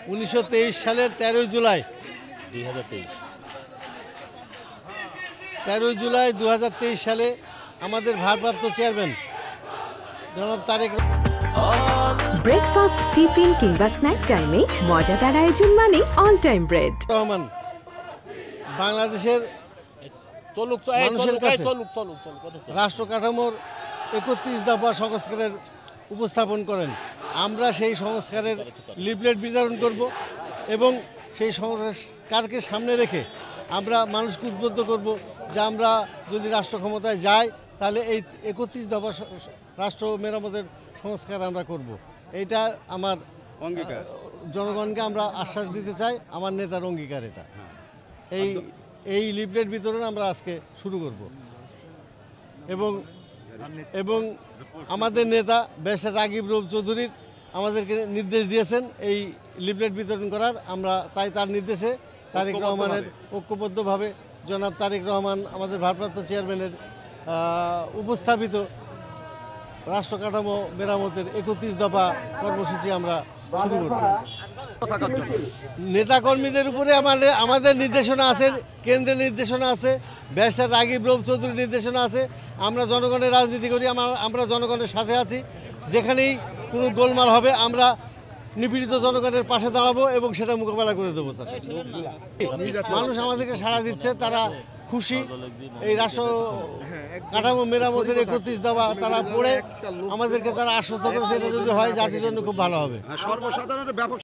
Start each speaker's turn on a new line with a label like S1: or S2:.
S1: 1923 সালের 13 জুলাই 2023 সালে আমাদের ভারপ্রাপ্ত চেয়ারম্যান জনাব তারেক
S2: ব্রেকফাস্ট, টিফিন কিংবা স্ন্যাক টাইমে মজাদার আয়োজন মানে অল টাইম ব্রেড
S1: রহমান বাংলাদেশের রাষ্ট্র কাঠামোর 31 দফা সংস্কারের উপস্থাপন করেন। আমরা সেই সংস্কারের লিফলেট বিতরণ করব এবং সেই সংস্কারকে সামনে রেখে আমরা মানুষকে উদ্বুদ্ধ করব যে আমরা যদি রাষ্ট্র ক্ষমতায় যাই তাহলে এই 31 দফা রাষ্ট্র মেরামতের সংস্কার আমরা করব। এইটা আমার অঙ্গীকার, জনগণকে আমরা আশ্বাস দিতে চাই, আমার নেতার অঙ্গীকার এটা। এই লিফলেট বিতরণ আমরা আজকে শুরু করব এবং আমাদের নেতা ব্যারিস্টার রাগিব রৌফ চৌধুরীর আমাদেরকে নির্দেশ দিয়েছেন এই লিফলেট বিতরণ করার। আমরা তাই তার নির্দেশে তারেক রহমানের ঐক্যবদ্ধভাবে জনাব তারেক রহমান আমাদের ভারপ্রাপ্ত চেয়ারম্যানের উপস্থাপিত রাষ্ট্র কাঠামো মেরামতের 31 দফা কর্মসূচি আমরা শুরু করব। নেতাকর্মীদের উপরে আমাদের নির্দেশনা আছে, কেন্দ্রের নির্দেশনা আছে, ব্যারিস্টার রাগিব রৌফ চৌধুরীর নির্দেশনা আছে। আমরা জনগণের রাজনীতি করি, আমরা জনগণের সাথে আছি। যেখানেই কোনো গোলমাল হবে আমরা নিপীড়িত জনগণের পাশে দাঁড়াবো এবং সেটা মোকাবেলা করে দেবো। মানুষ আমাদেরকে সাড়া দিচ্ছে, তারা খুশি। এই রাষ্ট্র কাঠামো মেরামতের 31 দফা তারা পড়ে আমাদেরকে তারা আশ্বস্ত করেছে, এটা যদি হয় জাতির জন্য খুব ভালো হবে।
S3: সর্বসাধারণের ব্যাপক